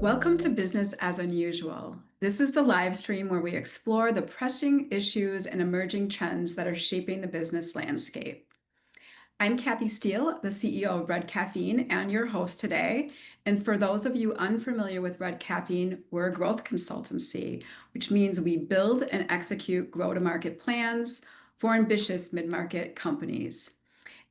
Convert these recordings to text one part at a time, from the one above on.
Welcome to Business as Unusual. This is the live stream where we explore the pressing issues and emerging trends that are shaping the business landscape. I'm Kathy Steele, the CEO of Red Caffeine, and your host today. And for those of you unfamiliar with Red Caffeine, we're a growth consultancy, which means we build and execute go-to-market plans for ambitious mid-market companies.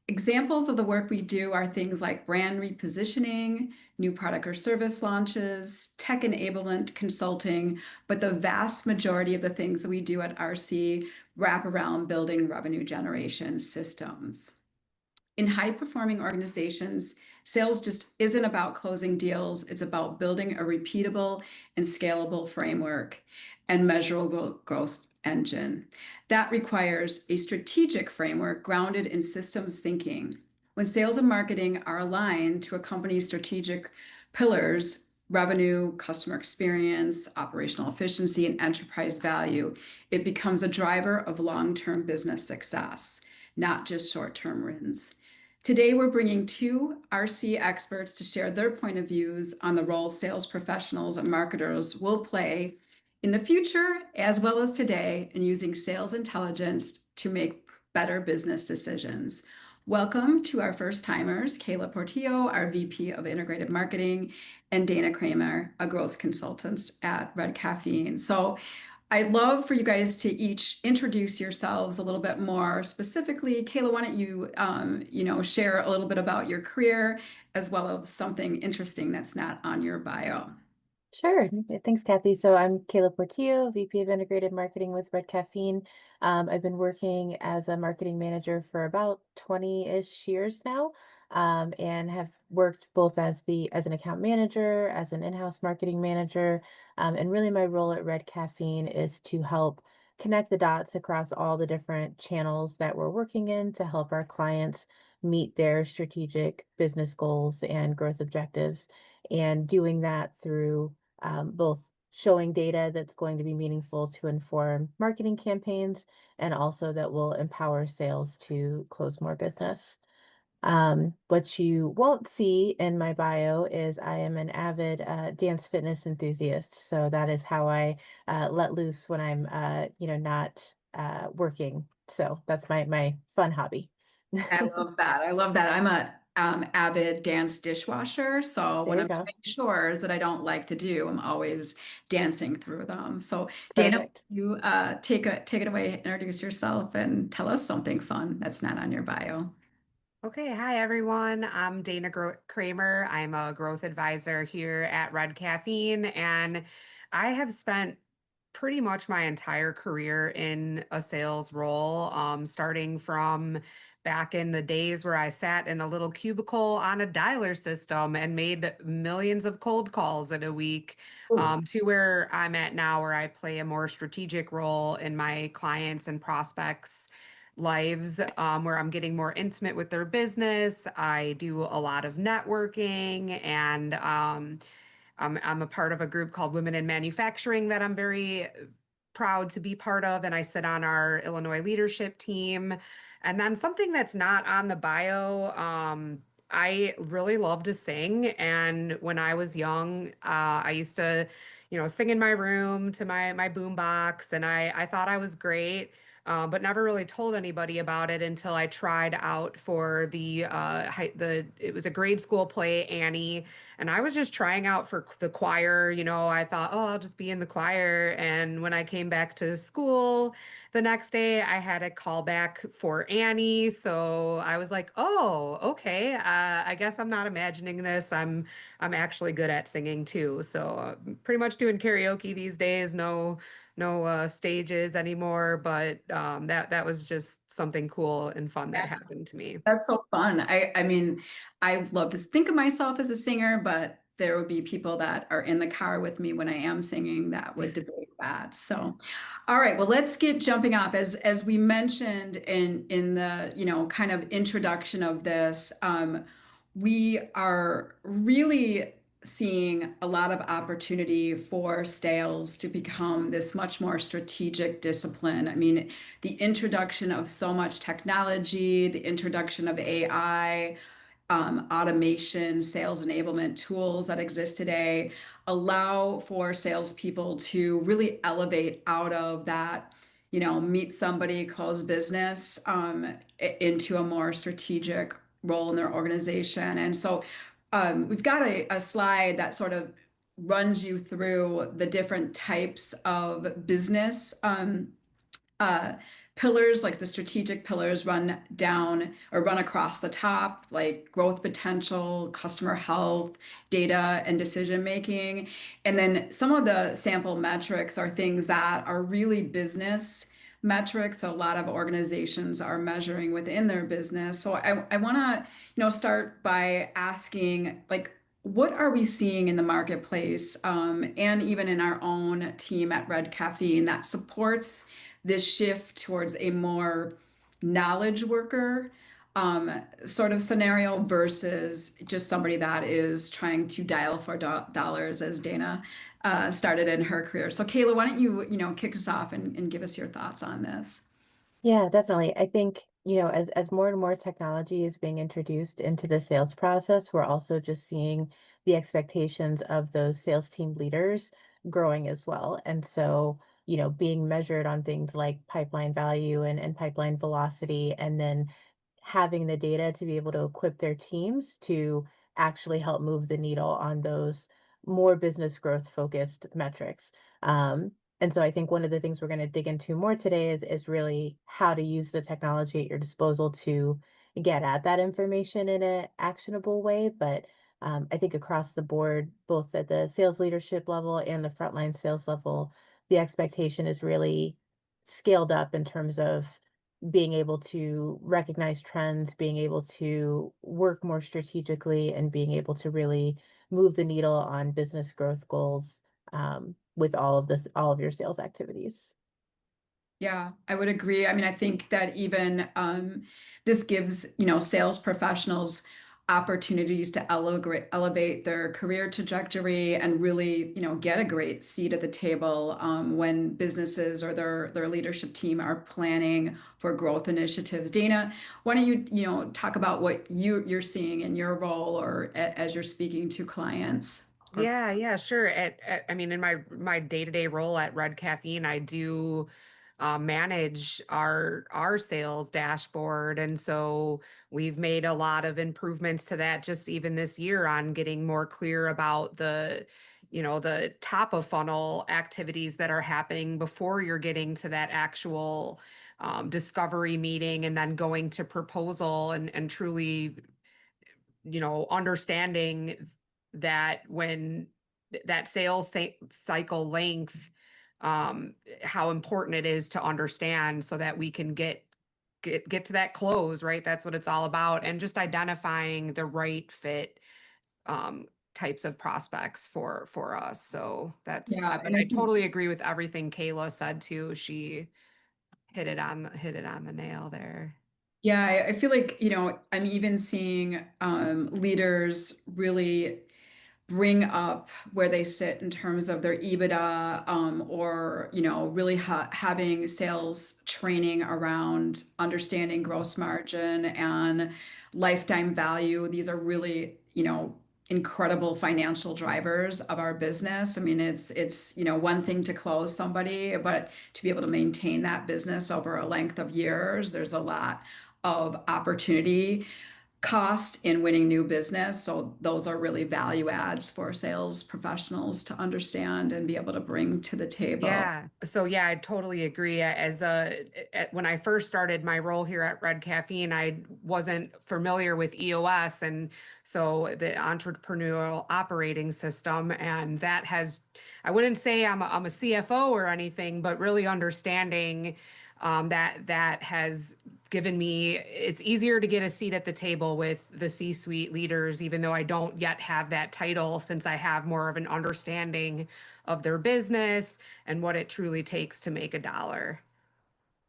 Examples of the work we do are things like brand repositioning, new product or service launches, tech enablement consulting, but the vast majority of the things that we do at RC wrap around building revenue generation systems. In high-performing organizations, sales just isn't about closing deals. It's about building a repeatable and scalable framework and measurable growth engine. That requires a strategic framework grounded in systems thinking. When sales and marketing are aligned to a company's strategic pillars, revenue, customer experience, operational efficiency, and enterprise value, it becomes a driver of long-term business success, not just short-term wins. Today, we're bringing two RC experts to share their point of views on the role sales professionals and marketers will play in the future, as well as today, in using sales intelligence to make better business decisions. Welcome to our first timers, Kayla Portillo, our VP of Integrated Marketing, and Dayna Kramer, a growth consultant at Red Caffeine. So I'd love for you guys to each introduce yourselves a little bit more specifically. Kayla, why don't you, share a little bit about your career as well as something interesting that's not on your bio. Sure. Thanks, Kathy. So I'm Kayla Portillo, VP of Integrated Marketing with Red Caffeine. I've been working as a marketing manager for about 20-ish years now, and have worked both as an account manager, as an in-house marketing manager, and really my role at Red Caffeine is to help connect the dots across all the different channels that we're working in to help our clients meet their strategic business goals and growth objectives, and doing that through both showing data that's going to be meaningful to inform marketing campaigns and also that will empower sales to close more business. What you won't see in my bio is I am an avid dance fitness enthusiast. So that is how I let loose when I'm not working. So that's my fun hobby. I love that. I love that. I'm a avid dance dishwasher. So There when you I'm go. doing chores that I don't like to do, I'm always dancing through them. So Dayna, Perfect. you take it away, introduce yourself, and tell us something fun that's not on your bio. Okay, hi everyone. I'm Kramer. I'm a growth advisor here at Red Caffeine, and I have spent pretty much my entire career in a sales role, starting from back in the days where I sat in a little cubicle on a dialer system and made millions of cold calls in a week, to where I'm at now, where I play a more strategic role in my clients and prospects' lives, where I'm getting more intimate with their business. I do a lot of networking, and I'm a part of a group called Women in Manufacturing that I'm very proud to be part of, and I sit on our Illinois leadership team. And then something that's not on the bio, I really love to sing. And when I was young, I used to, sing in my room to my boombox, and I thought I was great. But never really told anybody about it until I tried out for it was a grade school play, Annie, and I was just trying out for the choir. I thought, oh, I'll just be in the choir. And when I came back to school the next day, I had a call back for Annie. So I was like, oh, okay. I guess I'm not imagining this. I'm actually good at singing too. So pretty much doing karaoke these days. No stages anymore, but that was just something cool and fun that happened to me. That's so fun. I mean, I love to think of myself as a singer, but there would be people that are in the car with me when I am singing that would debate that. So, all right, well, let's get jumping off. As we mentioned in the kind of introduction of this, we are really seeing a lot of opportunity for sales to become this much more strategic discipline. I mean, the introduction of so much technology, the introduction of AI, automation, sales enablement tools that exist today allow for salespeople to really elevate out of that, meet somebody, close business, into a more strategic role in their organization. And so we've got a slide that sort of runs you through the different types of business uh, pillars, like the strategic pillars run down or run across the top, like growth potential, customer health, data, and decision making. And then some of the sample metrics are things that are really business metrics a lot of organizations are measuring within their business. So I want to, start by asking, like, what are we seeing in the marketplace, and even in our own team at Red Caffeine that supports this shift towards a more knowledge worker sort of scenario versus just somebody that is trying to dial for dollars, as Dayna started in her career. So, Kayla, why don't you, kick us off and give us your thoughts on this? Yeah, definitely. I think, as more and more technology is being introduced into the sales process, we're also just seeing the expectations of those sales team leaders growing as well. And so, being measured on things like pipeline value and pipeline velocity, and then having the data to be able to equip their teams to actually help move the needle on those more business growth focused metrics. Um, and so I think one of the things we're going to dig into more today is really how to use the technology at your disposal to get at that information in an actionable way. But I think across the board, both at the sales leadership level and the frontline sales level, the expectation is really scaled up in terms of being able to recognize trends, being able to work more strategically, and being able to really move the needle on business growth goals with all of your sales activities. Yeah, I would agree. I mean, I think that even this gives, sales professionals opportunities to elevate their career trajectory and really, get a great seat at the table when businesses or their leadership team are planning for growth initiatives. Dayna, why don't you, talk about what you're seeing in your role or as you're speaking to clients or Yeah, sure. I mean, in my day-to-day role at Red Caffeine, I do manage our sales dashboard, and so we've made a lot of improvements to that just even this year on getting more clear about the top of funnel activities that are happening before you're getting to that actual discovery meeting and then going to proposal and truly understanding that when that cycle length, how important it is to understand so that we can get to that close, right? That's what it's all about. And just identifying the right fit, um, types of prospects for us. So yeah, but and I I think totally agree with everything Kayla said too. She hit it on the nail there. yeah, I feel like, I'm even seeing leaders really bring up where they sit in terms of their EBITDA, or really having sales training around understanding gross margin and lifetime value. These are really, incredible financial drivers of our business. I mean, it's one thing to close somebody, but to be able to maintain that business over a length of years, there's a lot of opportunity cost in winning new business. So those are really value adds for sales professionals to understand and be able to bring to the table. Yeah. So yeah, I totally agree. When I first started my role here at Red Caffeine, I wasn't familiar with EOS and so the entrepreneurial operating system, and that has, I wouldn't say I'm a CFO or anything, but really understanding that has given me, it's easier to get a seat at the table with the C-suite leaders, even though I don't yet have that title, since I have more of an understanding of their business and what it truly takes to make a dollar.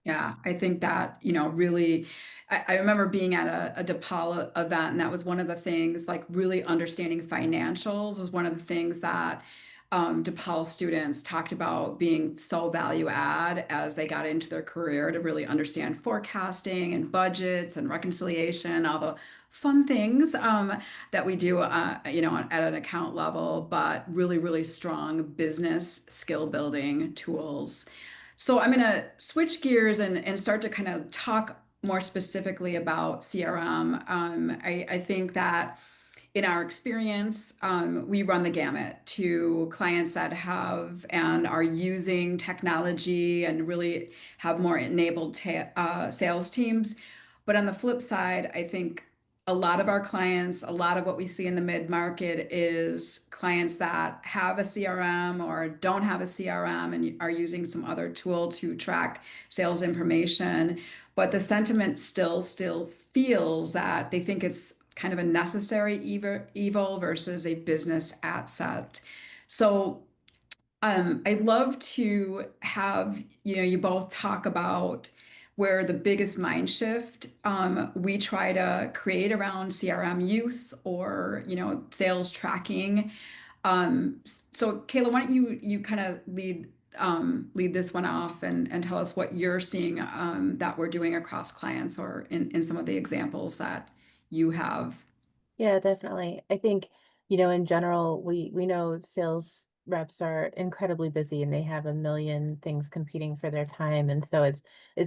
Yeah, I think that, really, I remember being at a DePaul event, and that was one of the things, like really understanding financials was one of the things that DePaul students talked about being so value add as they got into their career to really understand forecasting and budgets and reconciliation, all the fun things that we do, at an account level, but really, really strong business skill building tools. So I'm going to switch gears and start to kind of talk more specifically about CRM. I think that in our experience, we run the gamut to clients that have and are using technology and really have more enabled sales teams. But on the flip side, I think a lot of our clients, a lot of what we see in the mid-market is clients that have a CRM or don't have a CRM and are using some other tool to track sales information. But the sentiment still feels that they think it's kind of a necessary evil versus a business asset. So I'd love to have, you both talk about where the biggest mind shift we try to create around CRM use or, sales tracking. So Kayla, why don't you kind of lead this one off and tell us what you're seeing that we're doing across clients or in some of the examples that you have. Yeah, definitely. I think, in general, we know sales reps are incredibly busy and they have a million things competing for their time. And so it's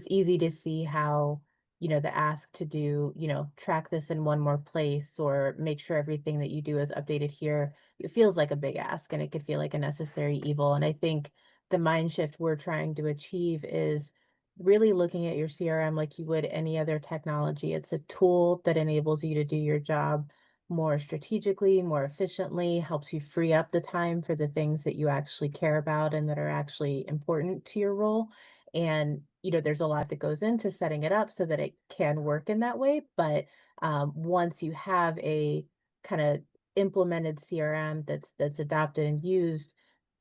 easy to see how, the ask to do, track this in one more place or make sure everything that you do is updated here. It feels like a big ask and it could feel like a necessary evil. And I think the mind shift we're trying to achieve is really looking at your CRM like you would any other technology. It's a tool that enables you to do your job more strategically, more efficiently, helps you free up the time for the things that you actually care about and that are actually important to your role. And, there's a lot that goes into setting it up so that it can work in that way. But once you have a kind of implemented CRM that's adopted and used,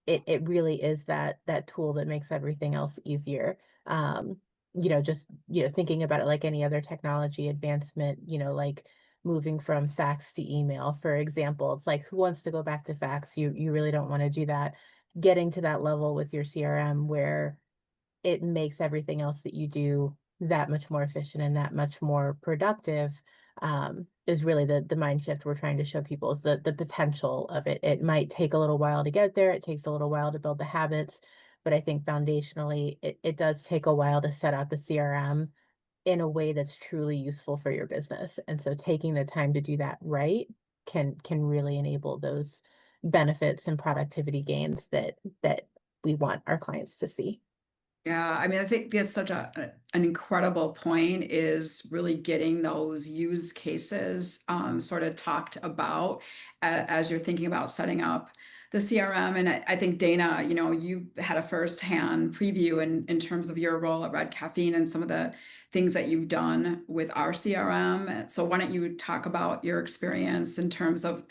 it really is that tool that makes everything else easier. Um, just thinking about it like any other technology advancement, like moving from fax to email, for example. It's like who wants to go back to fax? You really don't want to do that. Getting to that level with your CRM where it makes everything else that you do that much more efficient and that much more productive, is really the mind shift we're trying to show people is the potential of it. It might take a little while to get there. It takes a little while to build the habits, but I think foundationally it does take a while to set up a CRM in a way that's truly useful for your business. And so taking the time to do that right can really enable those benefits and productivity gains that we want our clients to see. Yeah, I mean, I think that's such an incredible point is really getting those use cases sort of talked about as you're thinking about setting up the CRM. And I think Dayna, you had a firsthand preview in terms of your role at Red Caffeine and some of the things that you've done with our CRM. So why don't you talk about your experience in terms of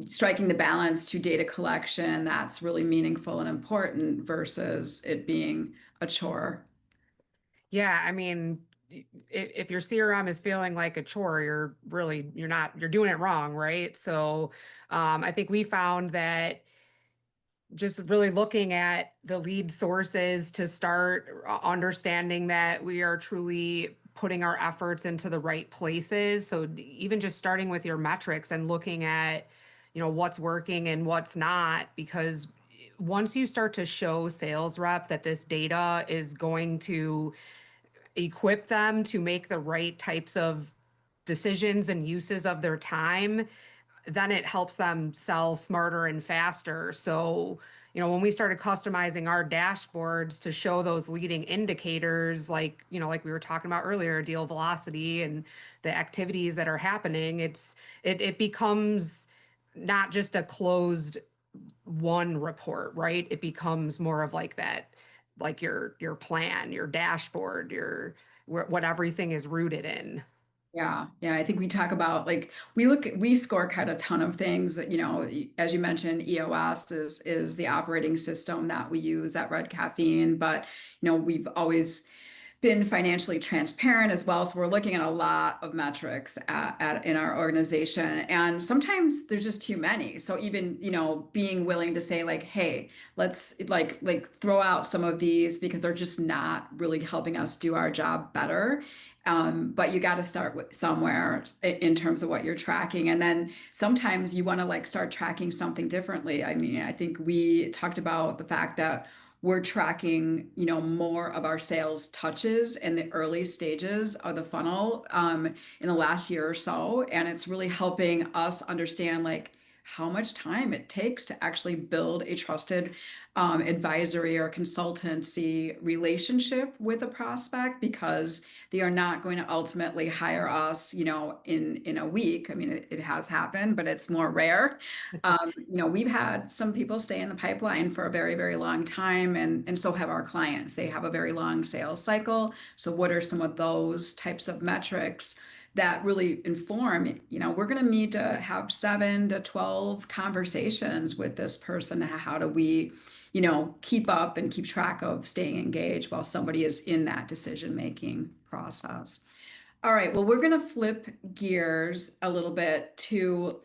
striking the balance to data collection that's really meaningful and important versus it being a chore. Yeah, I mean, if your CRM is feeling like a chore, you're doing it wrong, right? So, I think we found that just really looking at the lead sources to start understanding that we are truly putting our efforts into the right places. So even just starting with your metrics and looking at, what's working and what's not, because once you start to show sales rep that this data is going to equip them to make the right types of decisions and uses of their time, then it helps them sell smarter and faster. So, when we started customizing our dashboards to show those leading indicators, like we were talking about earlier, deal velocity and the activities that are happening, it becomes not just a closed one report, right? It becomes more of like that, like your plan, your dashboard, what everything is rooted in. Yeah, yeah. I think we talk about like we scorecard a ton of things that, as you mentioned, EOS is the operating system that we use at Red Caffeine, but we've always been financially transparent as well. So we're looking at a lot of metrics in our organization, and sometimes there's just too many. So even, being willing to say like, hey, let's like throw out some of these because they're just not really helping us do our job better. But you got to start with somewhere in terms of what you're tracking. And then sometimes you want to like start tracking something differently. I mean, I think we talked about the fact that we're tracking, more of our sales touches in the early stages of the funnel in the last year or so. And it's really helping us understand like how much time it takes to actually build a trusted advisory or consultancy relationship with a prospect, because they are not going to ultimately hire us, in a week. I mean, it has happened, but it's more rare. We've had some people stay in the pipeline for a very, very long time, and so have our clients. They have a very long sales cycle. So what are some of those types of metrics that really inform, we're going to need to have 7 to 12 conversations with this person. How do we, keep up and keep track of staying engaged while somebody is in that decision-making process? All right, well, we're going to flip gears a little bit to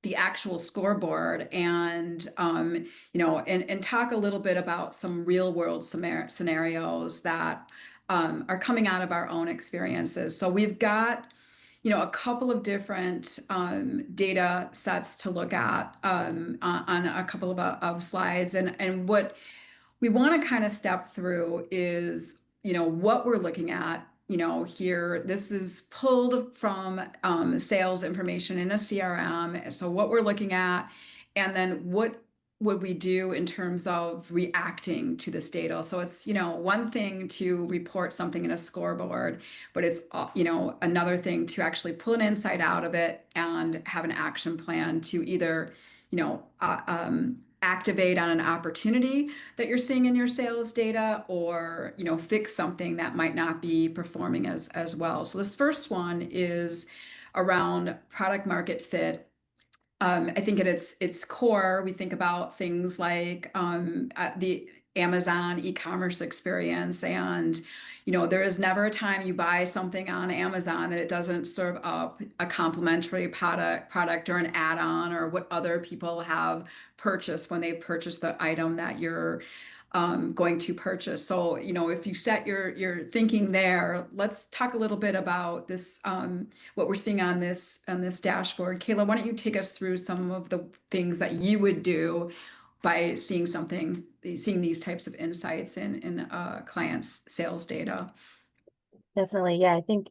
the actual scoreboard, and and talk a little bit about some real world scenarios that are coming out of our own experiences. So we've got a couple of different data sets to look at on a couple of slides, and what we want to kind of step through is, what we're looking at, here. This is pulled from sales information in a CRM. So what we're looking at, and then what would we do in terms of reacting to this data. So it's, one thing to report something in a scoreboard, but it's, another thing to actually pull an insight out of it and have an action plan to either, activate on an opportunity that you're seeing in your sales data, or fix something that might not be performing as well. So this first one is around product market fit. I think at its core, we think about things like at the Amazon e-commerce experience, and there is never a time you buy something on Amazon that it doesn't serve up a complimentary product or an add-on, or what other people have purchased when they purchase the item that you're going to purchase. So, if you set your thinking there, let's talk a little bit about this, what we're seeing on this dashboard. Kayla, why don't you take us through some of the things that you would do by seeing these types of insights in clients' sales data? Definitely. Yeah, I think,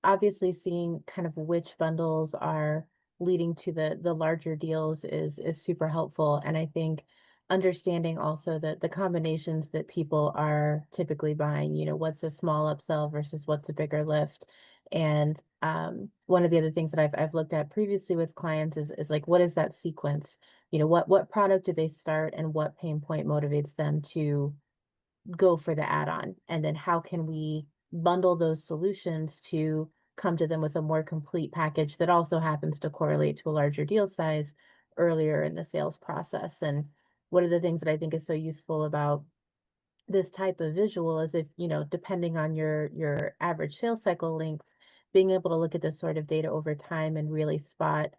obviously seeing kind of which bundles are leading to the larger deals is super helpful. And I think understanding also that the combinations that people are typically buying, what's a small upsell versus what's a bigger lift. And one of the other things that I've looked at previously with clients is like, what is that sequence? What product do they start, and what pain point motivates them to go for the add-on? And then how can we bundle those solutions to come to them with a more complete package that also happens to correlate to a larger deal size earlier in the sales process? And one of the things that I think is so useful about this type of visual is, if, depending on your average sales cycle length, being able to look at this sort of data over time and really spot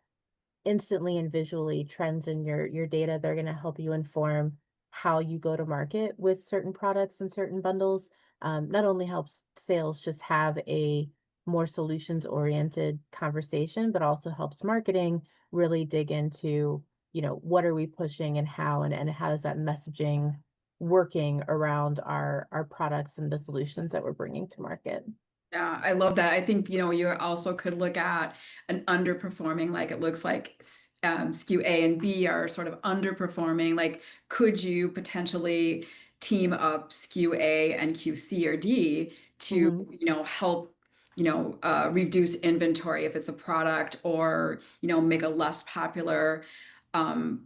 instantly and visually trends in your data, they're going to help you inform how you go to market with certain products and certain bundles. Not only helps sales just have a more solutions oriented conversation, but also helps marketing really dig into, what are we pushing and how, and how is that messaging working around our products and the solutions that we're bringing to market. Yeah, I love that. I think, you also could look at an underperforming, like it looks like SKU A and B are sort of underperforming. Like, could you potentially team up SKU A and QC or D to, Hmm. help, reduce inventory if it's a product, or, make a less popular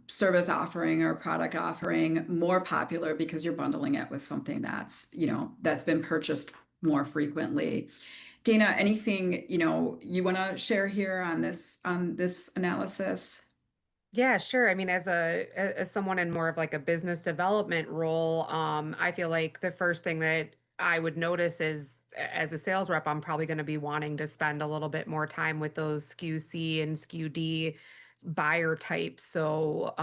service offering or product offering more popular because you're bundling it with something that's been purchased more frequently. Dayna, anything, you want to share here on this analysis? Yeah, sure. I mean, as someone in more of like a business development role, I feel like the first thing that I would notice is as a sales rep, I'm probably going to be wanting to spend a little bit more time with those SKU C and SKU D buyer types. So,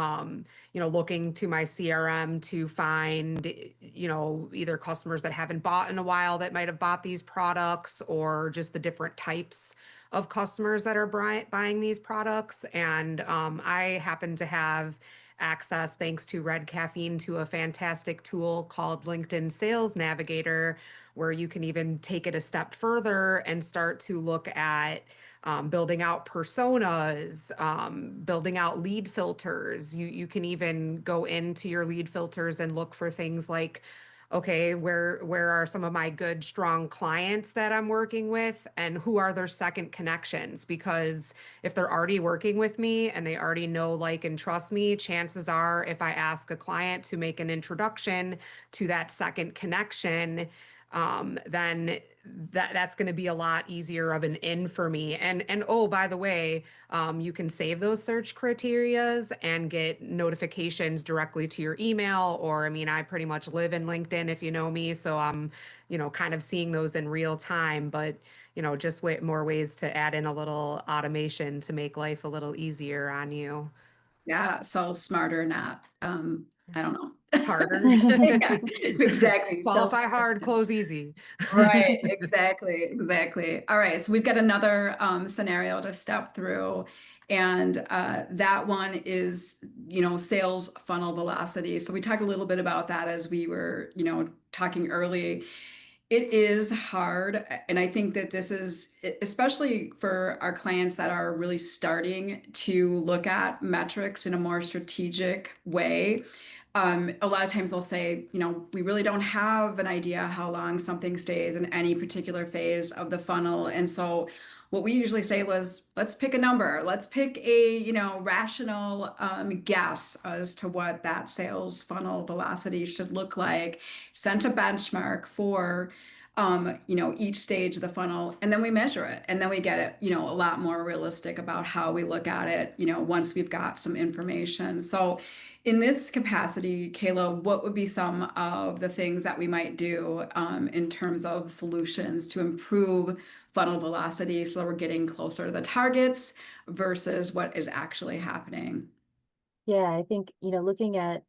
looking to my CRM to find, either customers that haven't bought in a while that might have bought these products, or just the different types of customers that are buying these products. And I happen to have access, thanks to Red Caffeine, to a fantastic tool called LinkedIn Sales Navigator, where you can even take it a step further and start to look at building out personas, building out lead filters. You can even go into your lead filters and look for things like, okay, where are some of my good, strong clients that I'm working with, and who are their second connections? Because if they're already working with me and they already know, like, and trust me, chances are if I ask a client to make an introduction to that second connection, then that's going to be a lot easier of an in for me. And oh, by the way, you can save those search criterias and get notifications directly to your email. Or, I mean, I pretty much live in LinkedIn, if you know me, so I'm, kind of seeing those in real time. But just more ways to add in a little automation to make life a little easier on you. Yeah, sell smarter, not I don't know. Harder. Yeah, exactly. Sell Qualify smarter. hard, close easy. Right, exactly, exactly. All right, so we've got another scenario to step through, and that one is, sales funnel velocity. So we talked a little bit about that as we were, talking early. It is hard, and I think that this is especially for our clients that are really starting to look at metrics in a more strategic way. A lot of times they'll say, we really don't have an idea how long something stays in any particular phase of the funnel. And so what we usually say was, let's pick a number. Let's pick a, rational guess as to what that sales funnel velocity should look like. Set a benchmark for each stage of the funnel, and then we measure it, and then we get it, a lot more realistic about how we look at it, once we've got some information. So in this capacity, Kayla, what would be some of the things that we might do in terms of solutions to improve funnel velocity so that we're getting closer to the targets versus what is actually happening? Yeah, I think, looking at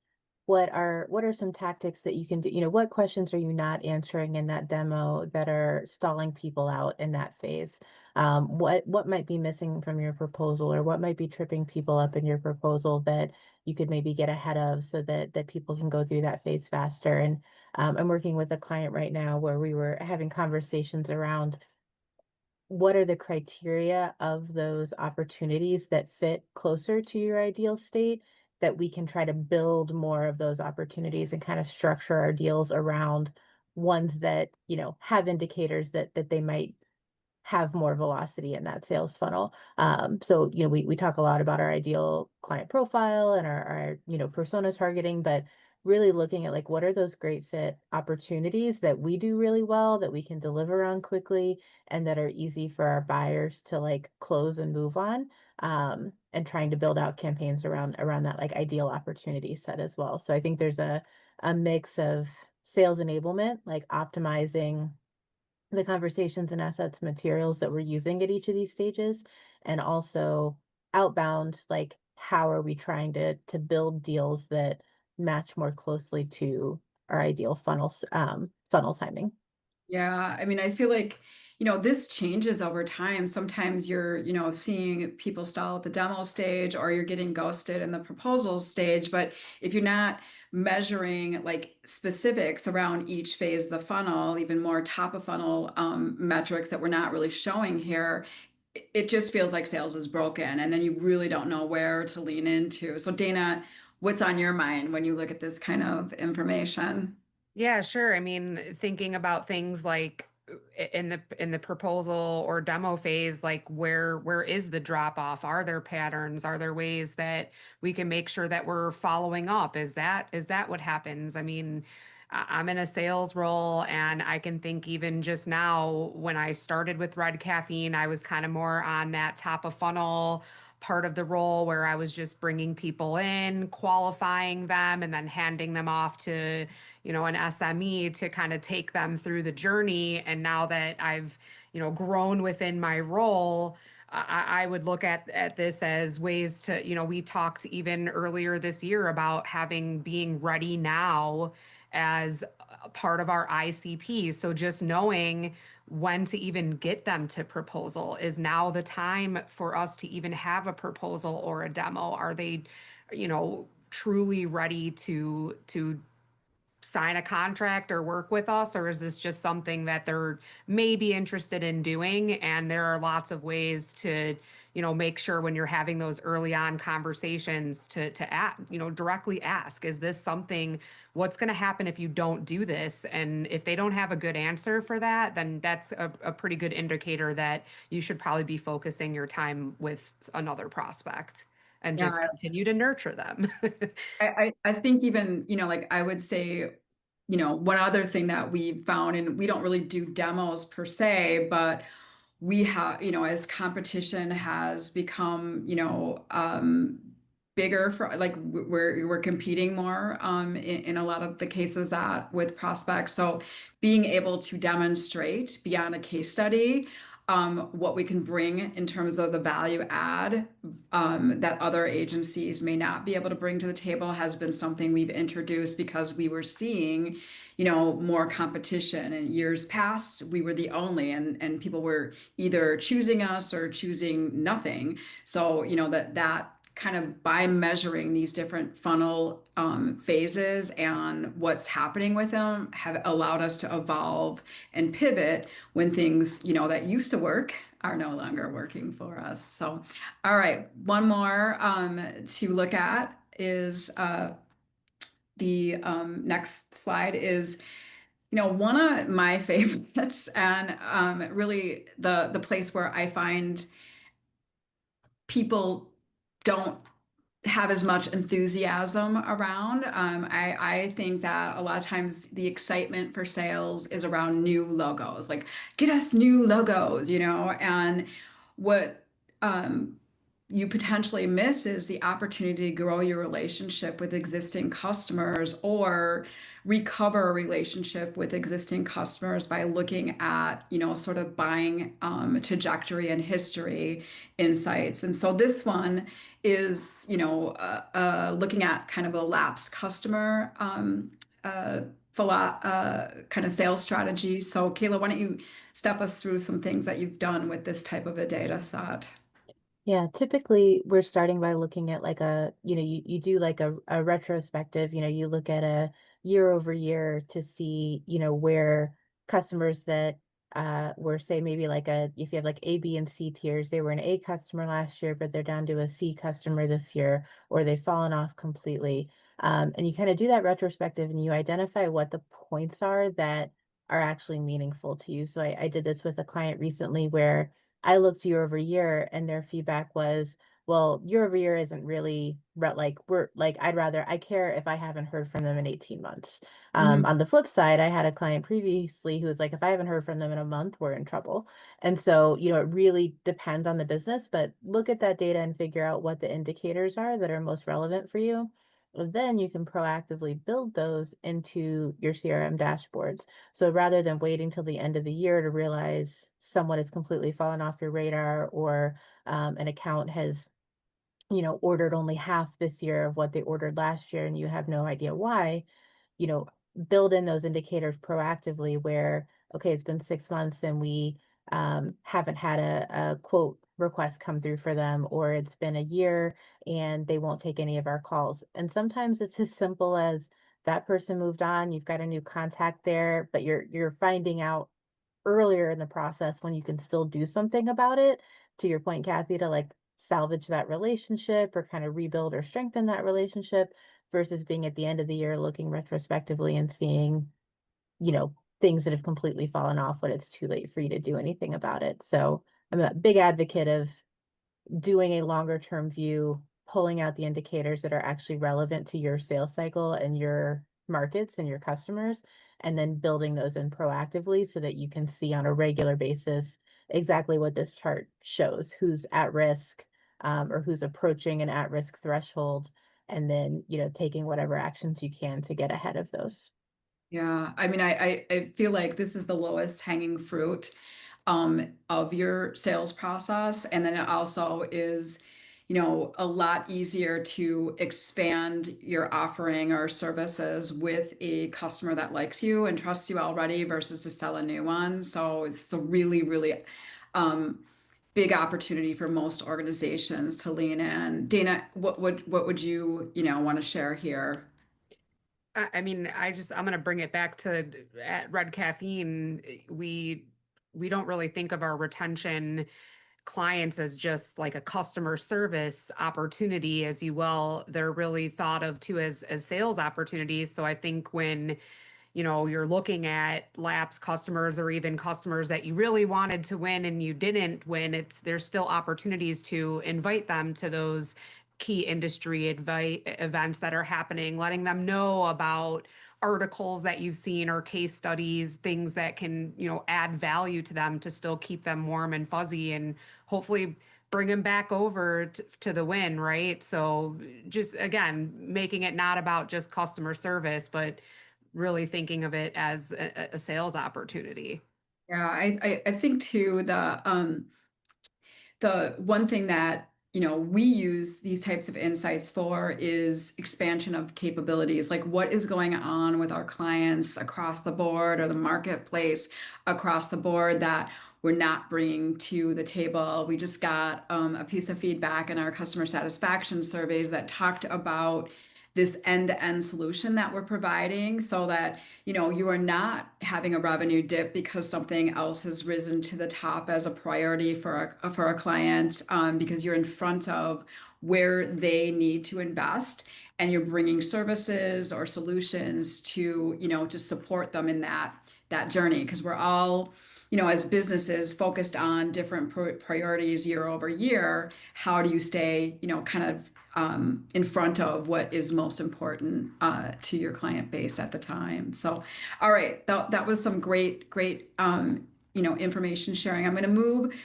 what are some tactics that you can do, what questions are you not answering in that demo that are stalling people out in that phase? What might be missing from your proposal, or what might be tripping people up in your proposal that you could maybe get ahead of so that people can go through that phase faster? And I'm working with a client right now where we were having conversations around what are the criteria of those opportunities that fit closer to your ideal state, that we can try to build more of those opportunities and kind of structure our deals around ones that, have indicators that they might have more velocity in that sales funnel. So, we talk a lot about our ideal client profile and our persona targeting, but really looking at, like, what are those great fit opportunities that we do really well, that we can deliver on quickly, and that are easy for our buyers to, like, close and move on. And trying to build out campaigns around that, like, ideal opportunity set as well. So I think there's a mix of sales enablement, like optimizing the conversations and assets materials that we're using at each of these stages, and also outbound, like, how are we trying to build deals that match more closely to our ideal funnel timing. Yeah, I mean, I feel like, this changes over time. Sometimes you're, seeing people stall at the demo stage, or you're getting ghosted in the proposal stage. But if you're not measuring like specifics around each phase of the funnel, even more top of funnel metrics that we're not really showing here, it just feels like sales is broken. And then you really don't know where to lean into. So, Dana, what's on your mind when you look at this kind of information? Yeah, sure. I mean, thinking about things like in the proposal or demo phase, like where is the drop off? Are there patterns? Are there ways that we can make sure that we're following up? Is that what happens? I mean, I'm in a sales role, and I can think even just now when I started with Red Caffeine, I was kind of more on that top of funnel part of the role where I was just bringing people in, qualifying them, and then handing them off to, an SME to kind of take them through the journey. And now that I've, grown within my role, I would look at this as ways to, we talked even earlier this year about being ready now as a part of our ICP. So just knowing when to even get them to proposal. Is now the time for us to even have a proposal or a demo? Are they, truly ready to sign a contract or work with us, or is this just something that they're maybe interested in doing? And there are lots of ways to, make sure when you're having those early on conversations directly ask, is this something, what's going to happen if you don't do this? And if they don't have a good answer for that, then that's a pretty good indicator that you should probably be focusing your time with another prospect and just Yeah, continue to nurture them. I think even, like I would say, one other thing that we found, and we don't really do demos per se, but we have, as competition has become, bigger for like we're competing more in a lot of the cases that with prospects. So being able to demonstrate beyond a case study what we can bring in terms of the value add that other agencies may not be able to bring to the table has been something we've introduced because we were seeing, more competition. In years past, we were the only, and people were either choosing us or choosing nothing. So, that kind of by measuring these different funnel phases and what's happening with them have allowed us to evolve and pivot when things, that used to work are no longer working for us. So, all right, one more to look at is the next slide is, one of my favorites and really the place where I find people don't have as much enthusiasm around. I think that a lot of times the excitement for sales is around new logos, like get us new logos, and what you potentially miss is the opportunity to grow your relationship with existing customers or recover a relationship with existing customers by looking at, sort of buying trajectory and history insights. And so this one is, looking at kind of a lapsed customer kind of sales strategy. So Kayla, why don't you step us through some things that you've done with this type of a data set? Yeah, typically we're starting by looking at like you do like a retrospective, you look at a year over year to see, where customers that were say maybe like if you have like A, B, and C tiers, they were an A customer last year, but they're down to a C customer this year, or they've fallen off completely. And you kind of do that retrospective and you identify what the points are that are actually meaningful to you. So I did this with a client recently where I looked year over year and their feedback was, well, year over year isn't really like I care if I haven't heard from them in 18 months. Mhm. On the flip side, I had a client previously who was like, if I haven't heard from them in a month, we're in trouble. And so, it really depends on the business, but look at that data and figure out what the indicators are that are most relevant for you. And then you can proactively build those into your CRM dashboards. So rather than waiting till the end of the year to realize someone has completely fallen off your radar or an account has, ordered only half this year of what they ordered last year and you have no idea why, you know, build in those indicators proactively where, okay, it's been 6 months and we haven't had a quote request come through for them, or it's been a year and they won't take any of our calls. And sometimes it's as simple as that person moved on, you've got a new contact there, but you're finding out earlier in the process when you can still do something about it. To your point, Kathy, to like salvage that relationship or kind of rebuild or strengthen that relationship versus being at the end of the year looking retrospectively and seeing, things that have completely fallen off when it's too late for you to do anything about it. So I'm a big advocate of doing a longer term view, pulling out the indicators that are actually relevant to your sales cycle and your markets and your customers, and then building those in proactively so that you can see on a regular basis exactly what this chart shows, who's at risk, or who's approaching an at-risk threshold, and then, taking whatever actions you can to get ahead of those. Yeah, I mean, I feel like this is the lowest hanging fruit of your sales process. And then it also is, a lot easier to expand your offering or services with a customer that likes you and trusts you already versus to sell a new one. So it's a really, really um, big opportunity for most organizations to lean in. Dayna, what would you, want to share here? I mean, I'm gonna bring it back to at Red Caffeine. We don't really think of our retention clients as just like a customer service opportunity, as you will. They're really thought of too as sales opportunities. So I think when you're looking at lapsed customers or even customers that you really wanted to win and you didn't win, there's still opportunities to invite them to those key industry events that are happening, letting them know about articles that you've seen or case studies, things that can, add value to them to still keep them warm and fuzzy and hopefully bring them back over to the win, right? So just again, making it not about just customer service, but really thinking of it as a sales opportunity. Yeah, I think too the one thing that we use these types of insights for is expansion of capabilities, like what is going on with our clients across the board or the marketplace across the board that we're not bringing to the table. We just got a piece of feedback in our customer satisfaction surveys that talked about this end-to-end solution that we're providing so that you are not having a revenue dip because something else has risen to the top as a priority for a client, because you're in front of where they need to invest and you're bringing services or solutions to support them in that journey, because we're all as businesses focused on different priorities year over year. How do you stay kind of in front of what is most important to your client base at the time? So, all right, that was some great information sharing. I'm going to move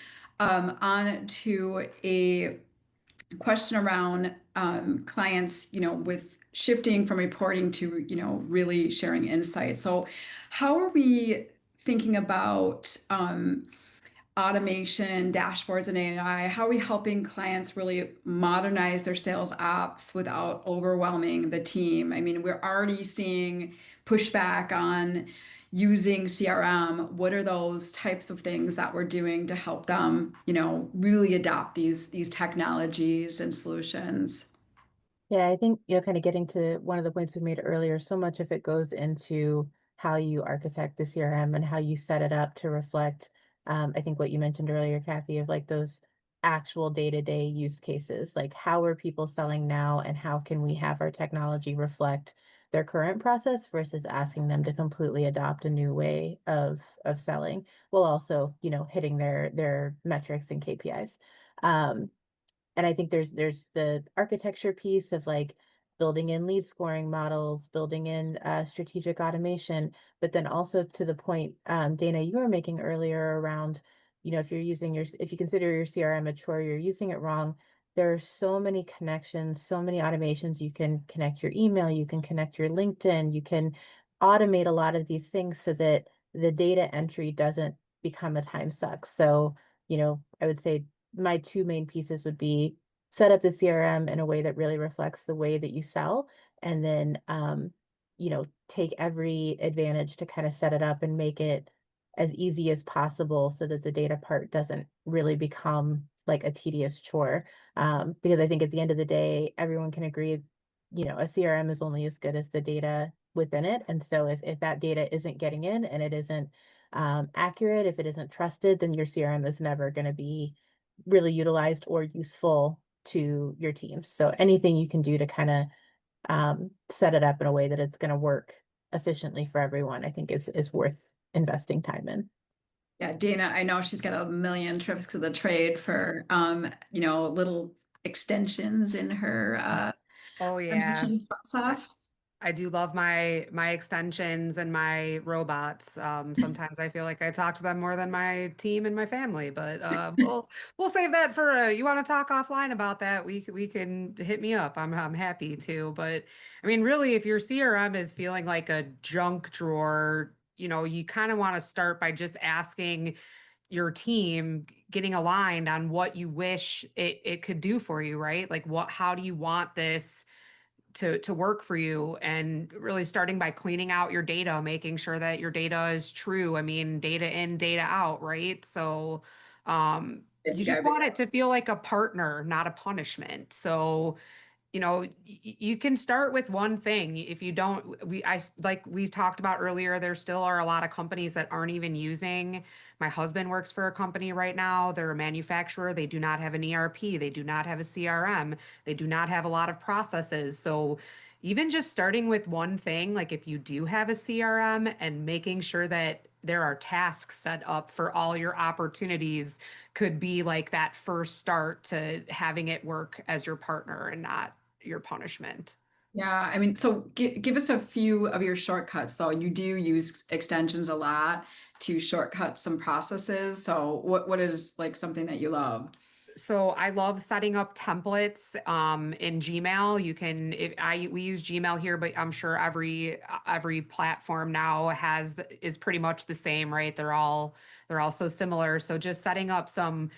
on to a question around clients, with shifting from reporting to really sharing insights. So, how are we thinking about automation, dashboards, and AI? How are we helping clients really modernize their sales ops without overwhelming the team? I mean, we're already seeing pushback on using CRM. What are those types of things that we're doing to help them, really adopt these technologies and solutions? Yeah, I think, kind of getting to one of the points we made earlier, so much of it goes into how you architect the CRM and how you set it up to reflect, I think what you mentioned earlier, Kathy, of like those actual day-to-day use cases. Like, how are people selling now, and how can we have our technology reflect their current process versus asking them to completely adopt a new way of selling, while also, hitting their metrics and KPIs. And I think there's the architecture piece of like building in lead scoring models, building in strategic automation, but then also to the point, Dayna, you were making earlier around, if you consider your CRM mature, you're using it wrong. There are so many connections, so many automations. You can connect your email, you can connect your LinkedIn, you can automate a lot of these things so that the data entry doesn't become a time suck. So, I would say my two main pieces would be set up the CRM in a way that really reflects the way that you sell, and then take every advantage to kind of set it up and make it as easy as possible so that the data part doesn't really become like a tedious chore. Because I think at the end of the day, everyone can agree, a CRM is only as good as the data within it. And so if that data isn't getting in and it isn't accurate, if it isn't trusted, then your CRM is never going to be really utilized or useful to your teams. So anything you can do to kind of set it up in a way that it's going to work efficiently for everyone, I think is worth investing time in. Yeah, Dayna, I know she's got a million tricks to the trade for little extensions in her Oh yeah. automation process. I do love my extensions and my robots. Sometimes I feel like I talk to them more than my team and my family, but we'll save that for you want to talk offline about that, we can hit me up. I'm happy to. But I mean, really, if your CRM is feeling like a junk drawer, you kind of want to start by just asking your team, getting aligned on what you wish it could do for you, right? Like how do you want this to work for you, and really starting by cleaning out your data, making sure that your data is true. I mean, data in, data out, right? So you Yeah. just want it to feel like a partner, not a punishment. So you can start with one thing. If you don't, like we talked about earlier, there still are a lot of companies that aren't even using. My husband works for a company right now. They're a manufacturer. They do not have an ERP. They do not have a CRM. They do not have a lot of processes. So even just starting with one thing, like if you do have a CRM and making sure that there are tasks set up for all your opportunities could be like that first start to having it work as your partner and not your punishment. Yeah, I mean, so give us a few of your shortcuts, though. You do use extensions a lot to shortcut some processes. So what is like something that you love? So I love setting up templates in Gmail. You can if I we use Gmail here, but I'm sure every platform now is pretty much the same, right? They're all so similar. So just setting up some,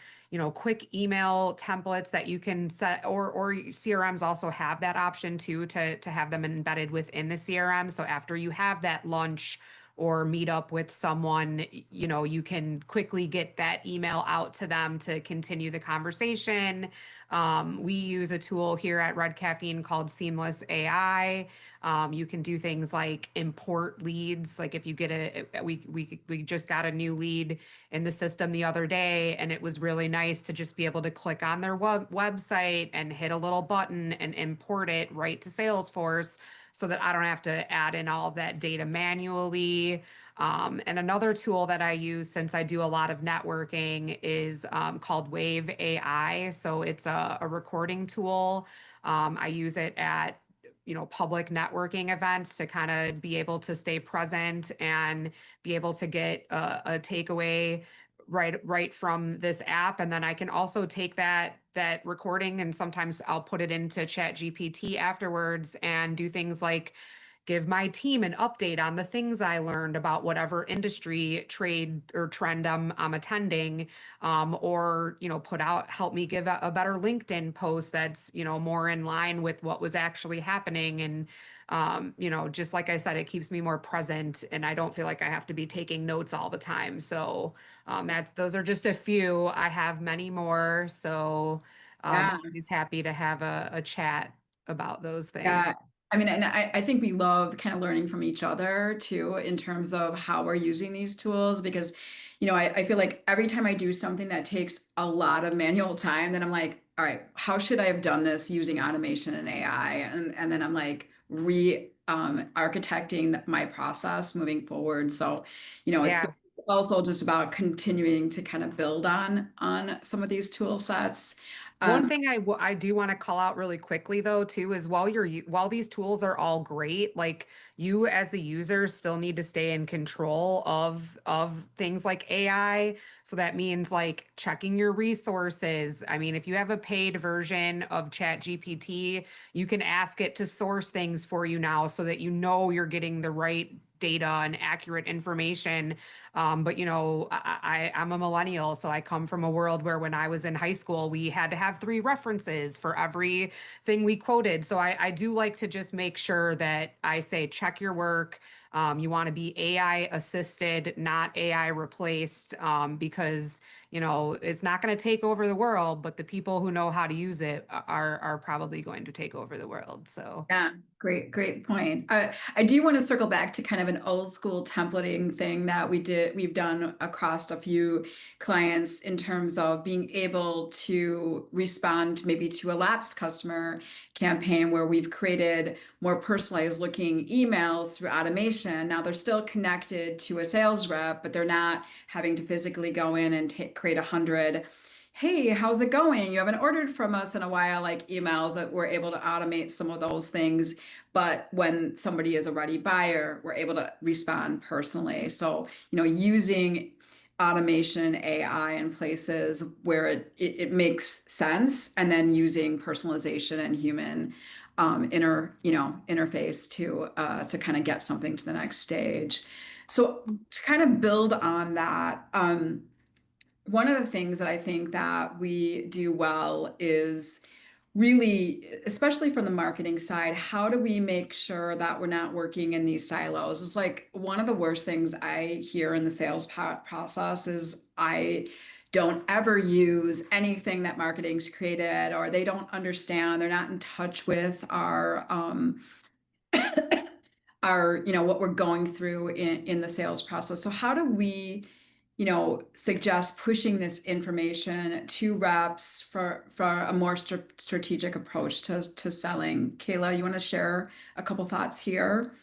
quick email templates that you can set, or CRMs also have that option too, to have them embedded within the CRM. So after you have that lunch or meet up with someone, you can quickly get that email out to them to continue the conversation. We use a tool here at Red Caffeine called Seamless AI. You can do things like import leads. Like if you get we just got a new lead in the system the other day, and it was really nice to just be able to click on their website and hit a little button and import it right to Salesforce so that I don't have to add in all of that data manually. And another tool that I use since I do a lot of networking is called Wave AI. So it's a recording tool. I use it at public networking events to kind of be able to stay present and be able to get a takeaway right from this app. And then I can also take that recording, and sometimes I'll put it into Chat GPT afterwards and do things like give my team an update on the things I learned about whatever industry, trade, or trend I'm attending, or help me give a better LinkedIn post that's more in line with what was actually happening. And just like I said, it keeps me more present, and I don't feel like I have to be taking notes all the time. So those are just a few. I have many more, so Yeah. always happy to have a chat about those things. Yeah. I mean, and I think we love kind of learning from each other too, in terms of how we're using these tools, because, I feel like every time I do something that takes a lot of manual time, then I'm like, all right, how should I have done this using automation and AI? And then I'm like architecting my process moving forward. So, it's Yeah. also just about continuing to kind of build on some of these tool sets. One Um, thing I do want to call out really quickly though too is while these tools are all great, like you as the user still need to stay in control of things like AI. So that means like checking your resources. I mean, if you have a paid version of Chat GPT, you can ask it to source things for you now so that you're getting the right data and accurate information. But I'm a millennial, so I come from a world where when I was in high school, we had to have three references for everything we quoted. So I do like to just make sure that I say check your work. You want to be AI assisted, not AI replaced, because it's not going to take over the world, but the people who know how to use it are probably going to take over the world. So. Yeah, great point. I do want to circle back to kind of an old school templating thing that we've done across a few clients in terms of being able to respond maybe to a lapsed customer campaign where we've created more personalized looking emails through automation. Now they're still connected to a sales rep, but they're not having to physically go in and create 100 hey, how's it going? You haven't ordered from us in a while, like emails that we're able to automate some of those things. But when somebody is a ready buyer, we're able to respond personally. So, using automation AI in places where it makes sense, and then using personalization and human interface to kind of get something to the next stage. So to kind of build on that, one of the things that I think that we do well is really, especially from the marketing side, how do we make sure that we're not working in these silos? It's like one of the worst things I hear in the sales process is I don't ever use anything that marketing's created, or they don't understand, they're not in touch with what we're going through in the sales process. So how do we, suggest pushing this information to reps for a more strategic approach to selling? Kayla, you want to share a couple thoughts here?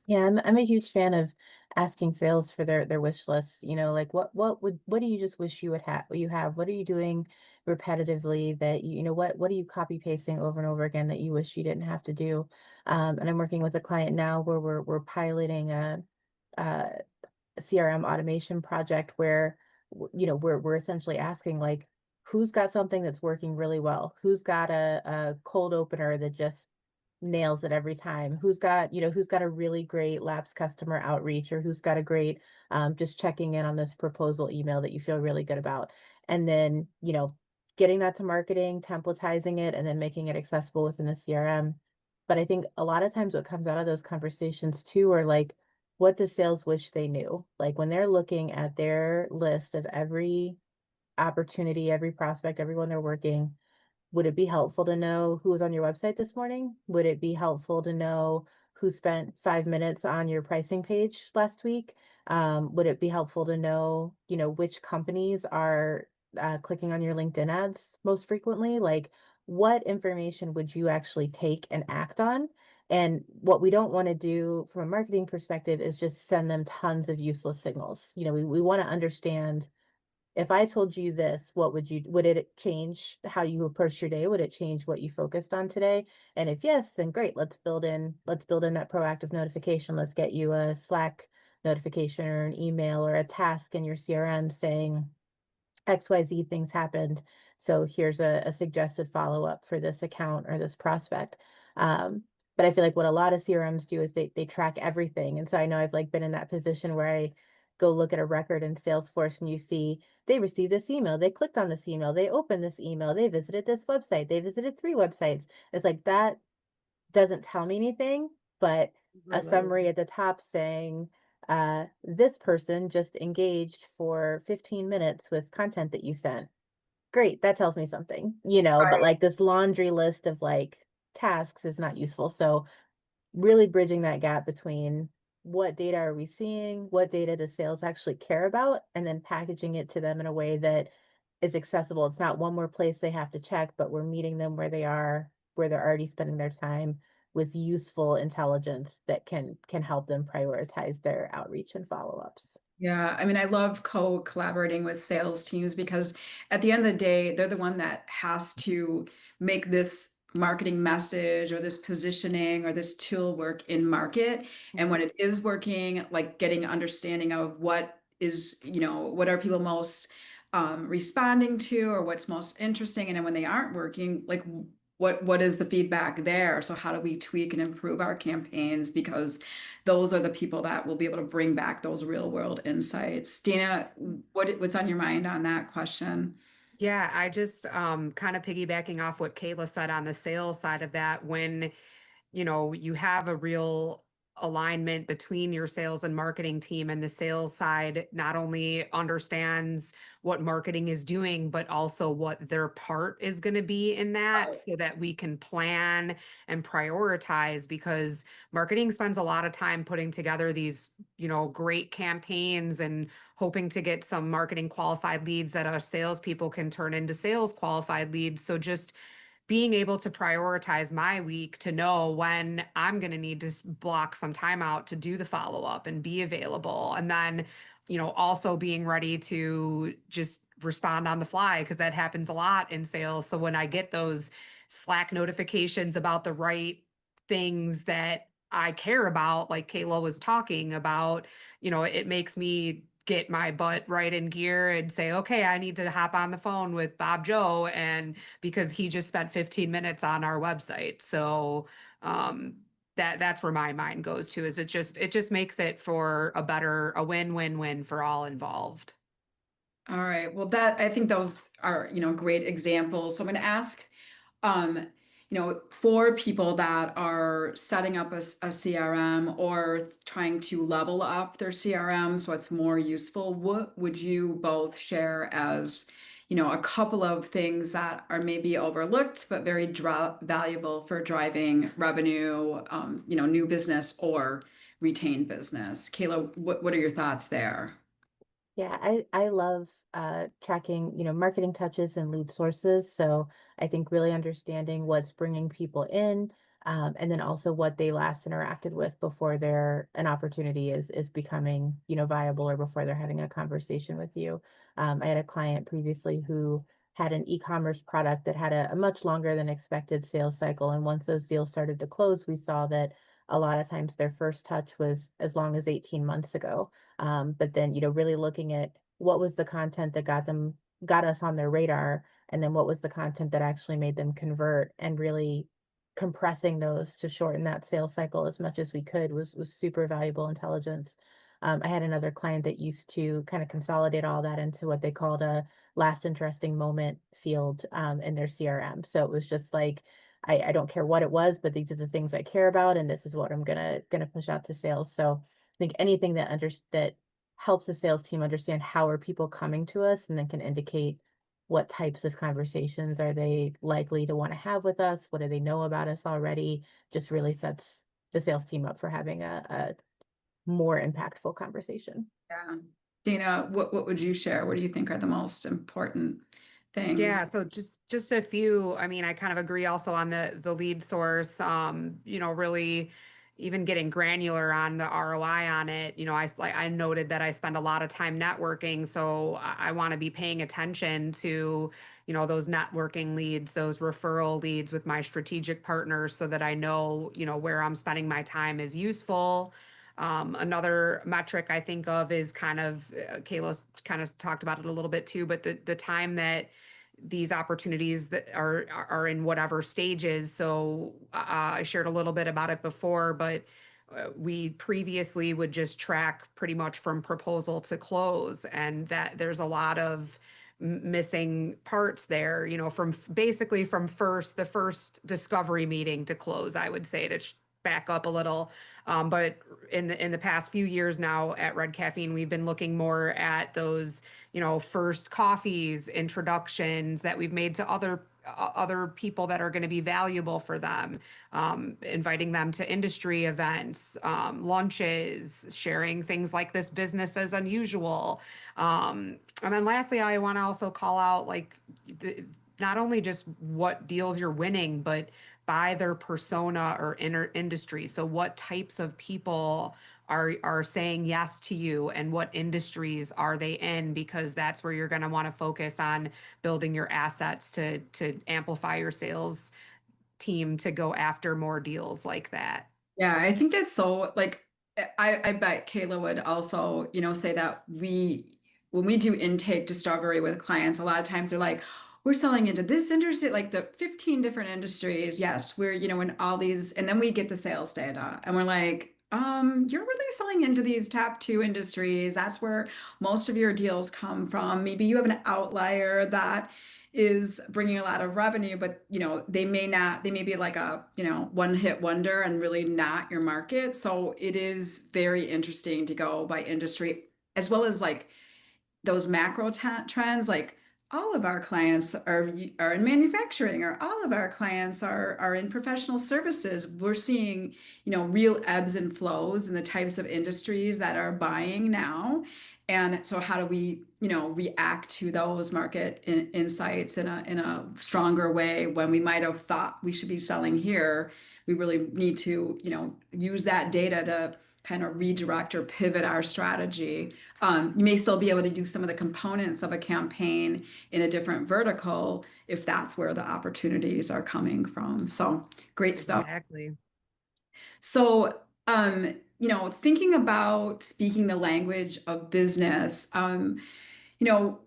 Yeah, I'm a huge fan of asking sales for their wish lists. Like what do you just wish you would have you have? What are you doing repetitively that what are you copy pasting over and over again that you wish you didn't have to do? And I'm working with a client now where we're piloting a CRM automation project where we're essentially asking like who's got something that's working really well, who's got a cold opener that just nails it every time, who's got a really great lapsed customer outreach, or who's got a great just checking in on this proposal email that you feel really good about, and then getting that to marketing, templatizing it, and then making it accessible within the CRM. But I think a lot of times what comes out of those conversations too are like, what does sales wish they knew? Like when they're looking at their list of every opportunity, every prospect, everyone they're working, would it be helpful to know who was on your website this morning? Would it be helpful to know who spent 5 minutes on your pricing page last week? Would it be helpful to know, which companies are clicking on your LinkedIn ads most frequently? Like, what information would you actually take and act on? And what we don't want to do from a marketing perspective is just send them tons of useless signals. We want to understand, if I told you this, would it change how you approach your day? Would it change what you focused on today? And if yes, then great. Let's build in that proactive notification. Let's get you a Slack notification or an email or a task in your CRM saying, XYZ things happened. So here's a suggested follow-up for this account or this prospect. But I feel like what a lot of CRMs do is they track everything. And so I know I've like been in that position where I go look at a record in Salesforce and you see they received this email, they clicked on this email, they opened this email, they visited this website, they visited 3 websites. It's like that doesn't tell me anything, but a summary at the top saying, this person just engaged for 15 minutes with content that you sent. Great, that tells me something, but Right. like this laundry list of like tasks is not useful. So really bridging that gap between what data are we seeing, what data does sales actually care about, and then packaging it to them in a way that is accessible. It's not one more place they have to check, but we're meeting them where they are, where they're already spending their time, with useful intelligence that can help them prioritize their outreach and follow-ups. Yeah, I mean, I love co-collaborating with sales teams because at the end of the day, they're the one that has to make this marketing message or this positioning or this tool work in market. And when Mhm. it is working, like getting understanding of what are people most responding to, or what's most interesting. And then when they aren't working, like what is the feedback there? So how do we tweak and improve our campaigns? Because those are the people that will be able to bring back those real world insights. Dana, what's on your mind on that question? Yeah, I just kind of piggybacking off what Kayla said on the sales side of that, when you have a real alignment between your sales and marketing team, and the sales side not only understands what marketing is doing, but also what their part is going to be in that, Right. so that we can plan and prioritize, because marketing spends a lot of time putting together these, great campaigns and hoping to get some marketing qualified leads that our salespeople can turn into sales qualified leads. So just being able to prioritize my week to know when I'm going to need to block some time out to do the follow up and be available. And then also being ready to just respond on the fly because that happens a lot in sales. So when I get those Slack notifications about the right things that I care about, like Kayla was talking about, it makes me get my butt right in gear and say, okay, I need to hop on the phone with Bob Joe, and because he just spent 15 minutes on our website. So that's where my mind goes to, is it just makes it for a win-win-win for all involved. All right. Well, I think those are, great examples. So I'm going to ask, um, for people that are setting up a CRM or trying to level up their CRM so it's more useful, what would you both share as, a couple of things that are maybe overlooked but very valuable for driving revenue, new business or retained business? Kayla, what are your thoughts there? Yeah, I love tracking, marketing touches and lead sources. So I think really understanding what's bringing people in, and then also what they last interacted with before an opportunity is becoming, viable, or before they're having a conversation with you. I had a client previously who had an e-commerce product that had a much longer than expected sales cycle, and once those deals started to close, we saw that a lot of times their first touch was as long as 18 months ago. But then, really looking at what was the content that got us on their radar, and then what was the content that actually made them convert, and really compressing those to shorten that sales cycle as much as we could was super valuable intelligence. I had another client that used to kind of consolidate all that into what they called a last interesting moment field in their CRM. So it was just like, I don't care what it was, but these are the things I care about, and this is what I'm gonna push out to sales. So I think anything that helps the sales team understand how are people coming to us, and then can indicate what types of conversations are they likely to want to have with us, what do they know about us already, just really sets the sales team up for having a more impactful conversation. Yeah. Dana, what would you share? What do you think are the most important things? Yeah, so just a few. I mean, I kind of agree also on the lead source. Really even getting granular on the ROI on it. I noted that I spend a lot of time networking, so I want to be paying attention to, those networking leads, those referral leads with my strategic partners, so that I know, where I'm spending my time is useful. Another metric I think of is kind of, Kayla kind of talked about it a little bit too, but the time that these opportunities that are in whatever stages. So I shared a little bit about it before, but we previously would just track pretty much from proposal to close, and that there's a lot of missing parts there, basically from the first discovery meeting to close, I would say, to back up a little. But in the past few years now at Red Caffeine, we've been looking more at those, first coffees, introductions that we've made to other people that are going to be valuable for them, inviting them to industry events, lunches, sharing things like this business as unusual. And then lastly, I want to also call out, like, not only just what deals you're winning, but by their persona or inner industry. So what types of people are saying yes to you, and what industries are they in? Because that's where you're going to want to focus on building your assets to amplify your sales team to go after more deals like that. Yeah, I think that's so like I bet Kayla would also, say that when we do intake discovery with clients, a lot of times they're like, we're selling into this industry, like the 15 different industries. Yes, we're, in all these, and then we get the sales data and we're like, you're really selling into these top two industries. That's where most of your deals come from. Maybe you have an outlier that is bringing a lot of revenue, but they may be like a, one hit wonder and really not your market. So it is very interesting to go by industry as well as like those macro trends, like all of our clients are in manufacturing, or all of our clients are in professional services. We're seeing, real ebbs and flows in the types of industries that are buying now. And so how do we, react to those market insights in a stronger way when we might have thought we should be selling here? We really need to, use that data kind of redirect or pivot our strategy. You may still be able to use some of the components of a campaign in a different vertical if that's where the opportunities are coming from. So great stuff. Exactly. So, thinking about speaking the language of business, you know,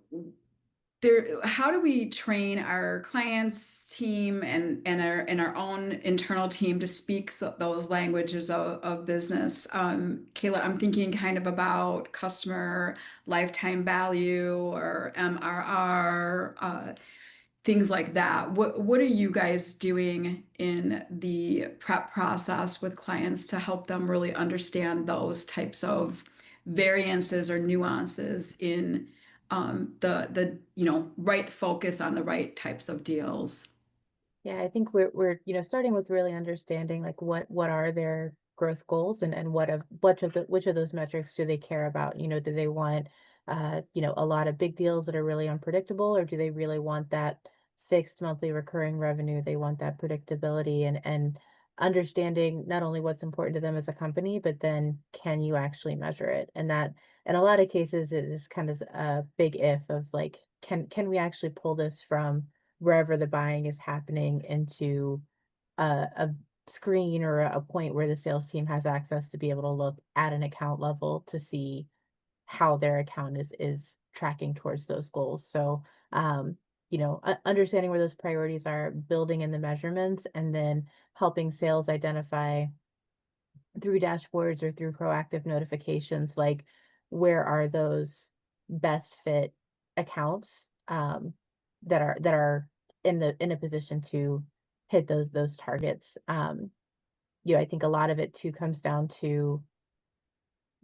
how do we train our clients team and our own internal team to speak those languages of business? Kayla, I'm thinking kind of about customer lifetime value or MRR, things like that. What are you guys doing in the prep process with clients to help them really understand those types of variances or nuances in the right focus on the right types of deals? Yeah, I think we're starting with really understanding like what are their growth goals, and which of those metrics do they care about? Do they want a lot of big deals that are really unpredictable, or do they really want that fixed monthly recurring revenue? They want that predictability, and understanding not only what's important to them as a company, but then can you actually measure it? And that in a lot of cases it is kind of a big if of like, can we actually pull this from wherever the buying is happening into a screen or a point where the sales team has access to be able to look at an account level to see how their account is tracking towards those goals. So, understanding where those priorities are, building in the measurements, and then helping sales identify through dashboards or through proactive notifications, like where are those best fit accounts that are in a position to hit those targets. I think a lot of it too comes down to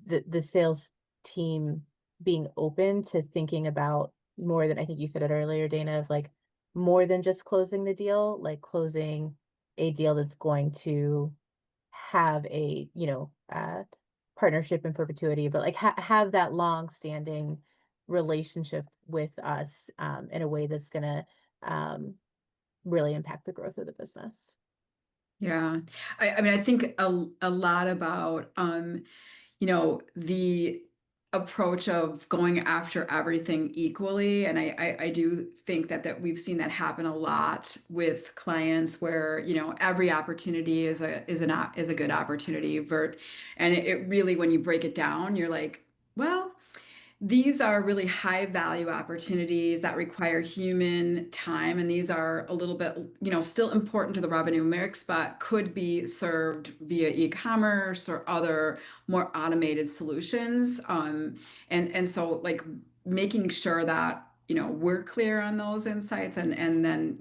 the sales team being open to thinking about more than, I think you said it earlier, Dana, of like more than just closing the deal, like closing a deal that's going to have a, partnership in perpetuity, but like have that long standing relationship with us, in a way that's gonna um, really impact the growth of the business. Yeah. I mean, I think a lot about the approach of going after everything equally. And I do think that we've seen that happen a lot with clients where, every opportunity is a good opportunity. And it really, when you break it down, you're like, well, these are really high value opportunities that require human time, and these are a little bit, still important to the revenue mix, but could be served via e-commerce or other more automated solutions. And so like making sure that, we're clear on those insights and then,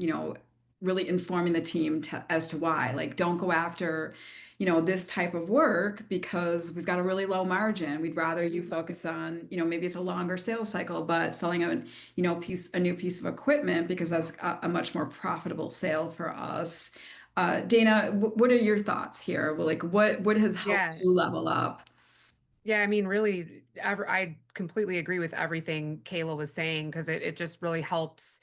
really informing the team as to why. Like, don't go after this type of work because we've got a really low margin. We'd rather you focus on, maybe it's a longer sales cycle, but selling a new piece of equipment because that's a much more profitable sale for us. Dana, what are your thoughts here? Well, like, what has helped Yeah. you level up? Yeah, I mean, really, I completely agree with everything Kayla was saying because it just really helps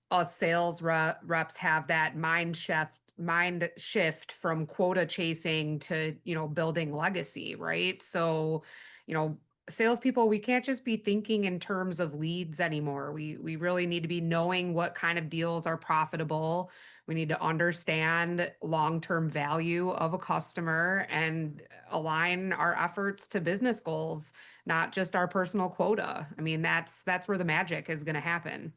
us reps have that mind shift from quota chasing to, building legacy, right? So, you know, salespeople, we can't just be thinking in terms of leads anymore. We really need to be knowing what kind of deals are profitable. We need to understand long-term value of a customer and align our efforts to business goals, not just our personal quota. I mean, that's where the magic is going to happen.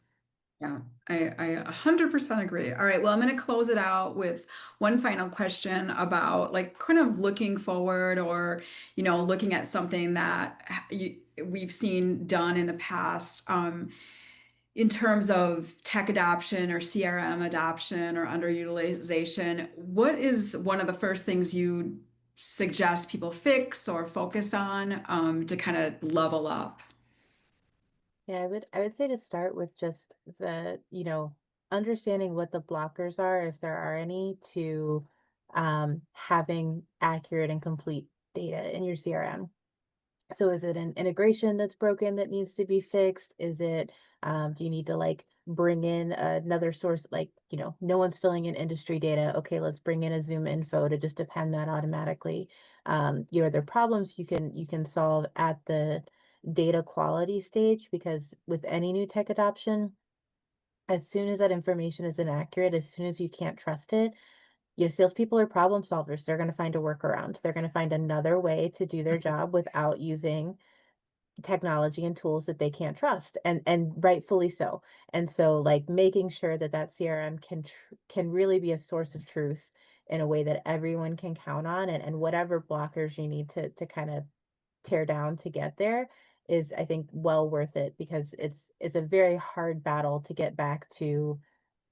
Yeah, I 100% agree. All right, well, I'm going to close it out with one final question about like kind of looking forward or, looking at something that we've seen done in the past, in terms of tech adoption or CRM adoption or underutilization. What is one of the first things you suggest people fix or focus on, to kind of level up? Yeah, I would say to start with just understanding what the blockers are, if there are any, to having accurate and complete data in your CRM. So is it an integration that's broken that needs to be fixed? Do you need to like bring in another source, like, no one's filling in industry data. Okay, let's bring in a Zoom info to just append that automatically. There are problems you can solve at the data quality stage, because with any new tech adoption, as soon as that information is inaccurate, as soon as you can't trust it, salespeople are problem solvers. They're going to find a workaround. They're going to find another way to do their job without using technology and tools that they can't trust, and rightfully so. And so, like, making sure that that CRM can really be a source of truth in a way that everyone can count on, and whatever blockers you need to kind of tear down to get there is, I think, well worth it, because it's a very hard battle to get back to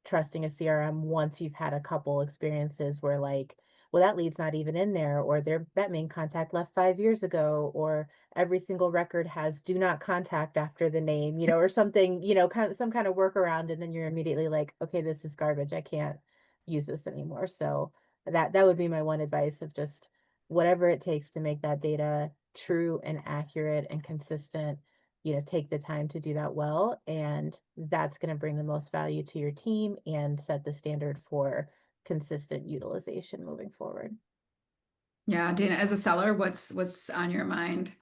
trusting a CRM once you've had a couple experiences where, like, well, that lead's not even in there, or that main contact left 5 years ago, or every single record has do not contact after the name, or something, kind of some kind of workaround, and then you're immediately like, okay, this is garbage. I can't use this anymore. So that would be my one advice, of just whatever it takes to make that data true and accurate and consistent. Take the time to do that well, and that's going to bring the most value to your team and set the standard for consistent utilization moving forward. Yeah, Dana, as a seller, what's on your mind?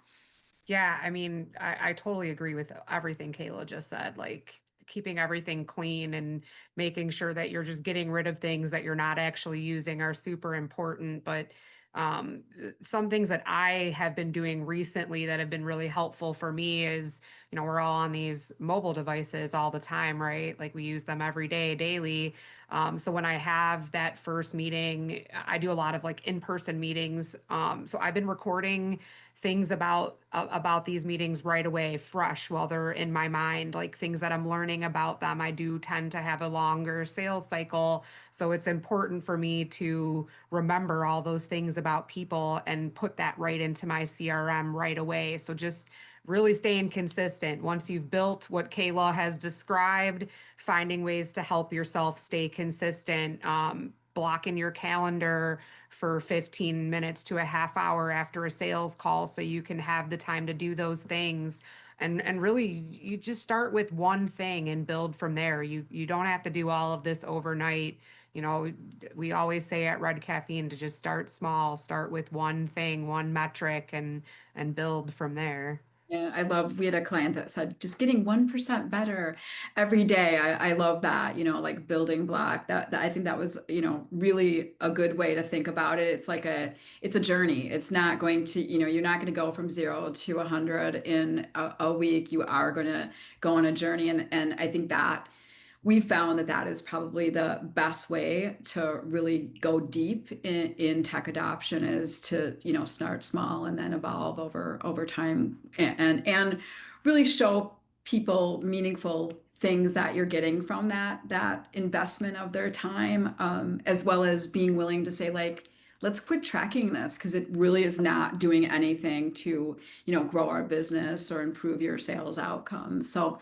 Yeah, I mean, I totally agree with everything Kayla just said. Like keeping everything clean and making sure that you're just getting rid of things that you're not actually using are super important. But some things that I have been doing recently that have been really helpful for me is, we're all on these mobile devices all the time, right? Like we use them every day, daily. So when I have that first meeting, I do a lot of like in-person meetings. So I've been recording things about these meetings right away, fresh, while they're in my mind, like things that I'm learning about them. I do tend to have a longer sales cycle, so it's important for me to remember all those things about people and put that right into my CRM right away. So just really staying consistent. Once you've built what Kayla has described, finding ways to help yourself stay consistent, blocking your calendar for 15 minutes to a half hour after a sales call so you can have the time to do those things. And really, you just start with one thing and build from there. You don't have to do all of this overnight. We always say at Red Caffeine to just start small, start with one thing, one metric, and build from there. Yeah, we had a client that said just getting 1% better every day. I love that, like building block. I think that was, really a good way to think about it. It's a journey. It's not going to, you're not going to go from 0 to 100 in a week. You are going to go on a journey. And I think that we found that that is probably the best way to really go deep in tech adoption, is to, start small and then evolve over time, and really show people meaningful things that you're getting from that investment of their time, as well as being willing to say, like, let's quit tracking this because it really is not doing anything to, grow our business or improve your sales outcomes. So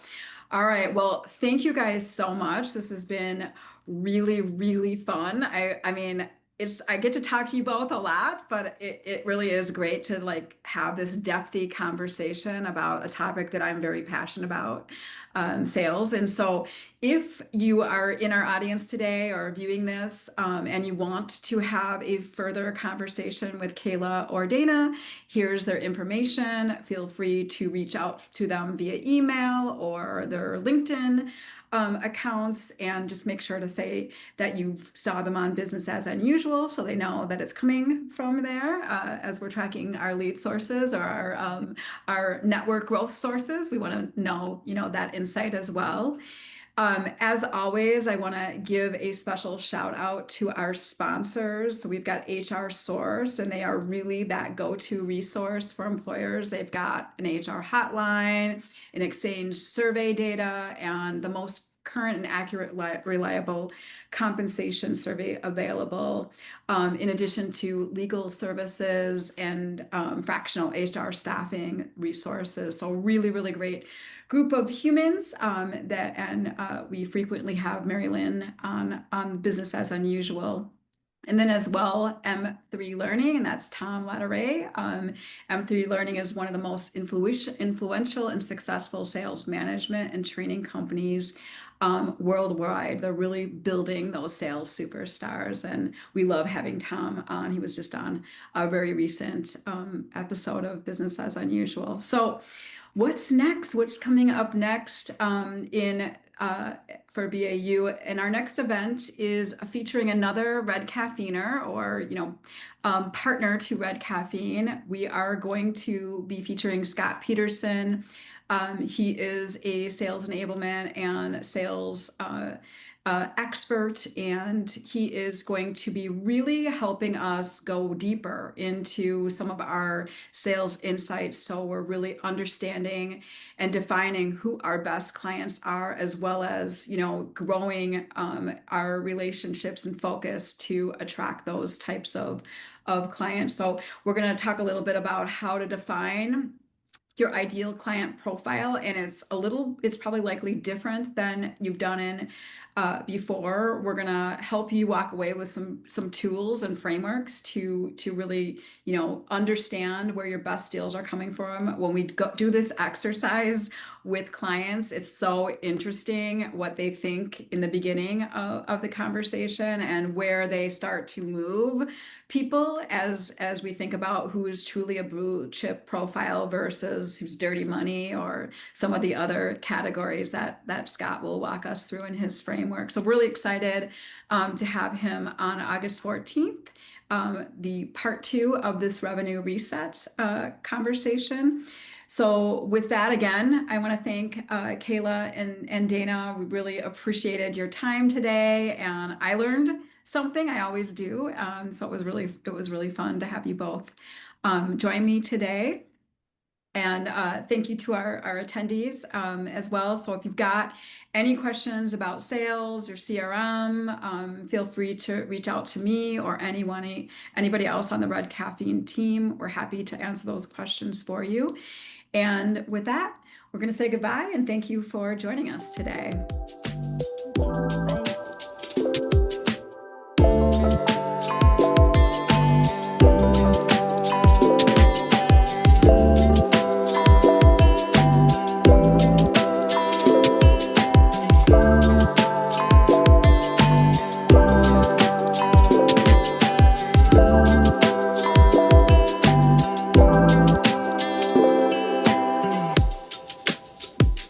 all right. Well, thank you guys so much. This has been really, really fun. I mean, I get to talk to you both a lot, but it really is great to like have this depthy conversation about a topic that I'm very passionate about, sales. And so if you are in our audience today or viewing this, and you want to have a further conversation with Kayla or Dayna, here's their information. Feel free to reach out to them via email or their LinkedIn accounts, and just make sure to say that you saw them on Business as Unusual so they know that it's coming from there, as we're tracking our lead sources or our network growth sources. We want to know, that insight as well. As always, I want to give a special shout out to our sponsors. So we've got HR Source, and they are really that go-to resource for employers. They've got an HR hotline, an exchange survey data, and the most current and accurate, reliable compensation survey available, in addition to legal services and fractional HR staffing resources. So really, really great group of humans, and we frequently have Mary Lynn on Business as Unusual. And then as well, M3 Learning, and that's Tom Latteray. M3 Learning is one of the most influential and successful sales management and training companies worldwide. They're really building those sales superstars, and we love having Tom on. He was just on a very recent episode of Business as Unusual. So, what's next? What's coming up next in for BAU? And our next event is featuring another Red Caffeiner, or partner to Red Caffeine. We are going to be featuring Scott Peterson. He is a sales enablement and sales expert, and he is going to be really helping us go deeper into some of our sales insights. So we're really understanding and defining who our best clients are, as well as, growing our relationships and focus to attract those types of clients. So we're going to talk a little bit about how to define your ideal client profile, and it's probably likely different than you've done in before. We're gonna help you walk away with some tools and frameworks to really understand where your best deals are coming from. When we do this exercise with clients, it's so interesting what they think in the beginning of the conversation and where they start to move people as we think about who is truly a blue chip profile versus who's dirty money, or some of the other categories that Scott will walk us through in his framework. So really excited to have him on August 14th, the part 2 of this revenue reset conversation. So with that, again, I want to thank Kayla and Dayna. We really appreciated your time today, and I learned something. I always do. So it was really fun to have you both join me today. And thank you to our attendees as well. So if you've got any questions about sales or CRM, feel free to reach out to me or anybody else on the Red Caffeine team. We're happy to answer those questions for you. And with that, we're going to say goodbye and thank you for joining us today.